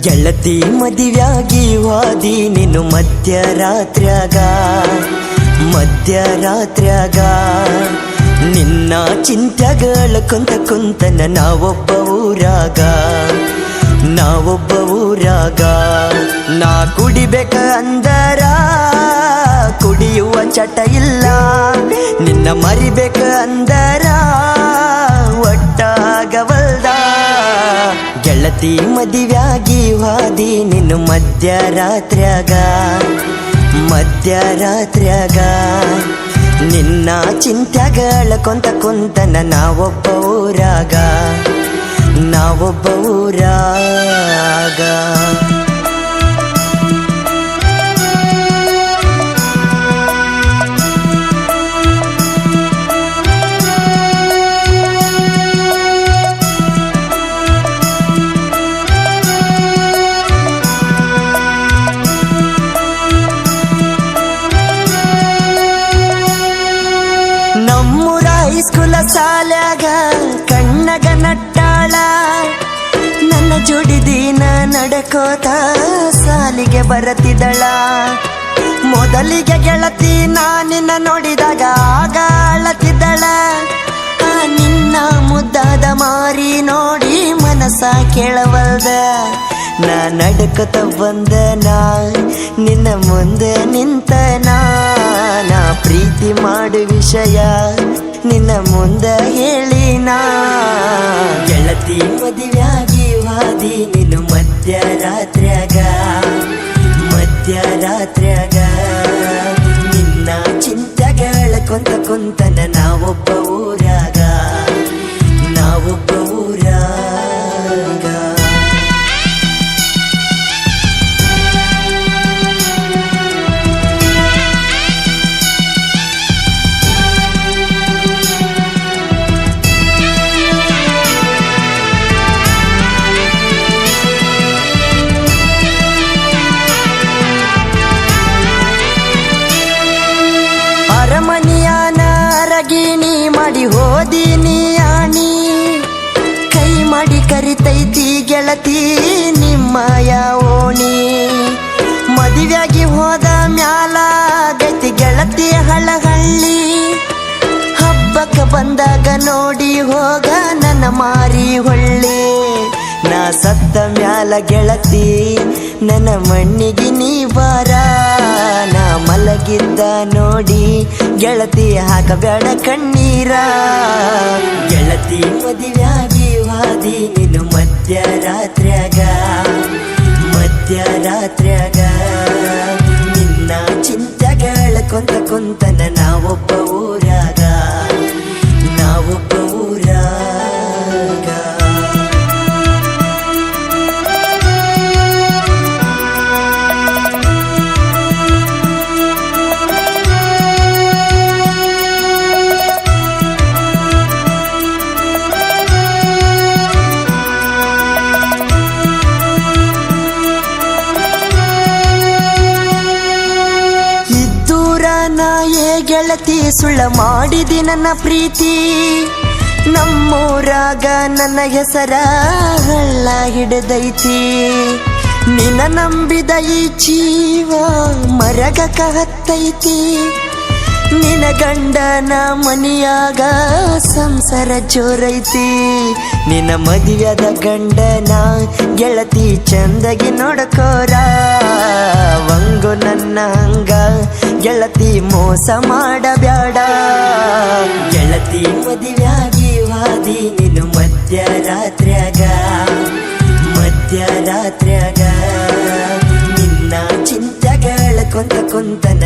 ಗೆಳತಿ ಮದುವ್ಯಾಗಿ ವಾದಿ ನೀನು ಮಧ್ಯರಾತ್ರ್ಯಾಗ ನಿನ್ನ ಚಿಂತ್ಯಗಳ ಕುಂತನ ನಾವೊಬ್ಬ ಊರಾಗ ನಾ ಕುಡಿಬೇಕ ಅಂದರ ಕುಡಿಯುವ ಚಟ ಇಲ್ಲ, ನಿನ್ನ ಮರಿಬೇಕ ಅಂದರ ಒಟ್ಟಾಗವಲ್ದ. ಗೆಳತಿ ಮದುವ್ಯಾಗಿ ವಾದಿ ನೀನು ಮಧ್ಯರಾತ್ರ್ಯಾಗ ನಿನ್ನ ಚಿಂತ್ಯಗಳ ಕುಂತನ ನಾವೊಬ್ಬ ಊರಾಗ ನಮ್ಮೂರ ಹೈಸ್ಕೂಲ ಸಾಲ್ಯಾಗ ಕಣ್ಣಗ ನಟ್ಟಾಳ, ನನ್ನ ಜೋಡಿ ದಿನ ನಡಕೋತ ಸಾಲಿಗೆ ಬರತಿದ್ದಳ. ಮೊದಲಿಗೆ ಗೆಳತಿ ನಾನಿನ್ನ ನೋಡಿದಾಗ ಆಗ ಅಳತಿದ್ದಳ. ನಿನ್ನ ಮುದ್ದಾದ ಮಾರಿ ನೋಡಿ ಮನಸ ಕೇಳವಲ್ದ. ನಾ ನಡಕತ ಬಂದನ ನಿನ್ನ ಮುಂದೆ ನಿಂತನ, ನಾ ಪ್ರೀತಿ ಮಾಡು ವಿಷಯ ನಿನ್ನ ಮುಂದೆ ಹೇಳಿನ. ಗೆಳತಿ ಮದುವ್ಯಾಗಿ ವಾದಿ ನೀನು ಮಧ್ಯರಾತ್ರ್ಯಾಗ ನಿನ್ನ ಚಿಂತ್ಯಗಳ ಕುಂತನ ನಾವೊಬ್ಬ ಊರಾಗ ಅರಮನಿಯಾನ ಅರಗಿಣಿ ಮಾಡಿ ಹೋದಿನಿ ಆಣಿ, ಕೈ ಮಾಡಿ ಕರಿತೈತಿ ಗೆಳತಿ ನಿಮ್ಮಯ ಓಣಿ. ಮದುವೆಯಾಗಿ ಹೋದ ಮ್ಯಾಲ ಗತಿ ಗೆಳತಿ ಹಳಹಳ್ಳಿ, ಹಬ್ಬಕ್ಕ ಬಂದಾಗ ನೋಡಿ ಹೋಗ ನನ್ನ ಮಾರಿ ಹೊಳ್ಳಿ. ನಾ ಸತ್ತ ಮ್ಯಾಲ ಗೆಳತಿ ನನ್ನ ಮಣ್ಣಿಗೆ ನೀ ಬಾರ, ನಾ ಮಲಗಿದ್ದ ನೋಡಿ ಗೆಳತಿ ಹಾಕಬೇಡ ಕಣ್ಣೀರ. ಗೆಳತಿ ಮದುವ್ಯಾಗಿ ವಾದಿ ನೀನು ಮಧ್ಯರಾತ್ರ್ಯಾಗ ನಿನ್ನ ಚಿಂತ್ಯಗಳ ಕುಂತನ ನಾವೊಬ್ಬ ಊರಾಗ ಗೆಳತಿ ಸುಳ್ಳ ಮಾಡಿದಿ ನನ್ನ ಪ್ರೀತಿ, ನಮ್ಮೂರಾಗ ನನ್ನ ಹೆಸರ ಹಳ್ಳ ಹಿಡಿದೈತಿ. ನಿನ್ನ ನಂಬಿದ ಈ ಜೀವ ಮರಗಕ ಹತ್ತೈತಿ, ನಿನ್ನ ಗಂಡನ ಮನಿಯಾಗ ಸಂಸಾರ ಜೋರೈತಿ. ನಿನ್ನ ಮದುವೆದ ಗಂಡನ ಗೆಳತಿ ಚಂದಗಿ ನೋಡ್ಕೋರ, ವಂಗು ನನ್ನ ಹಂಗ ಗೆಳತಿ ಮೋಸ ಮಾಡಬ್ಯಾಡ. ಗೆಳತಿ ಮದುವ್ಯಾಗಿ ವಾದಿ ನೀನು ಮಧ್ಯರಾತ್ರ್ಯಾಗ ನಿನ್ನ ಚಿಂತ್ಯಗಳ ಕುಂತನ